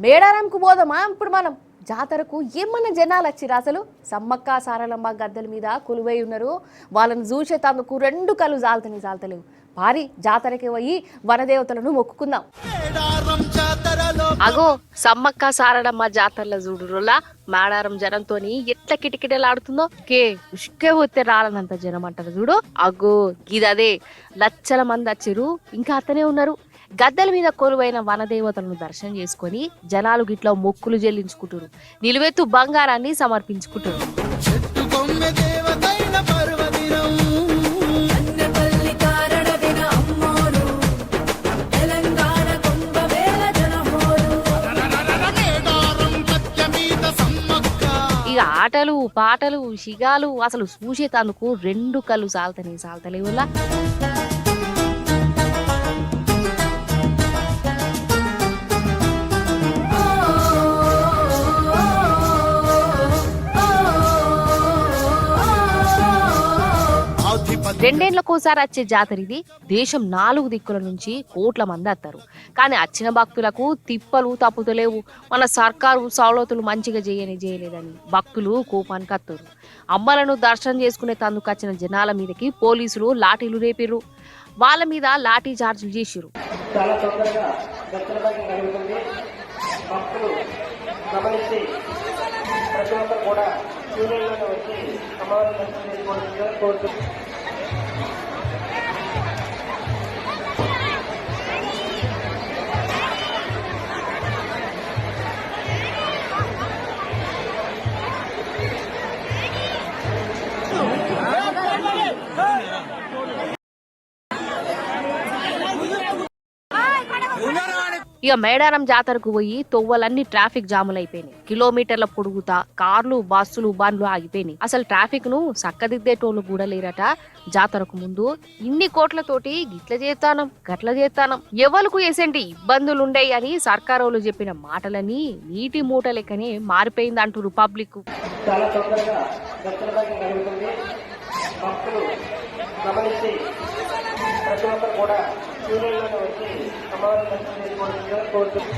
మేడారంకు పోదామా ఇప్పుడు మనం జాతరకు ఏమన్నా జనాలు వచ్చిరా అసలు సమ్మక్క సారలమ్మ గద్దెల మీద కొలువై ఉన్నారు. వాళ్ళని చూసేటందుకు రెండు కళ్ళు జాలతలేవు. భారీ జాతరకి పోయి వనదేవతలను మొక్కుకుందాం. అగో సమ్మక్క సారలమ్మ జాతరల చూడులా మేడారం జనంతోని ఎట్లా కిటకిటలాడుతుందో ఉష్కే పోతే రాలనంత జనం అంటారు చూడు. అగో గిదదే లచ్చల మంది వచ్చిరు. ఇంకా అతనే ఉన్నారు. గద్దెల మీద కొలువైన వనదేవతలను దర్శనం చేసుకుని జనాలు గిట్లా మొక్కులు చెల్లించుకుంటారు. నిలువెత్తు బంగారాన్ని సమర్పించుకుంటారు. ఇక ఆటలు పాటలు షిగాలు అసలు చూసేతందుకు రెండు కళ్ళు సాల్తలేవులా. రెండేళ్లకోసారి వచ్చే జాతర ఇది. దేశం 4 దిక్కుల నుంచి కోట్ల మంది వస్తారు. కానీ వచ్చిన భక్తులకు తిప్పలు తప్పుతలేవు. మన సర్కారు సౌలతులు మంచిగా చేయలేదని భక్తులు కోపానికి వస్తారు. అమ్మలను దర్శనం చేసుకునే తందుకు వచ్చిన జనాల మీదకి పోలీసులు లాఠీలు రేపిర్రు. వాళ్ళ మీద లాఠీ చార్జీలు చేసిర్రు. ఇక మేడారం జాతరకు పోయి తొవ్వలన్నీ ట్రాఫిక్ జాములు అయిపోయినాయి. కిలోమీటర్ల పొడుగుతా కార్లు బస్సులు బండ్లు ఆగిపోయినాయి. అసలు ట్రాఫిక్ ను చక్కదిద్దేటోళ్ళు కూడా లేరట. జాతరకు ముందు ఇన్ని కోట్లతోటి గిట్ల చేస్తానం గట్ల చేస్తానం ఎవరికి ఎసంటి ఇబ్బందులుండయి అని సర్కారోళ్ళు చెప్పిన మాటలని నీటి మూట లెక్కనే మారిపోయింది అంటారు పబ్లిక్. ప్రతి ఒక్కరు కూడా సూర్యులను వచ్చి అమ్మవారిని దర్శనం చేసుకోవాల్సిందిగా కోరుతున్నాను.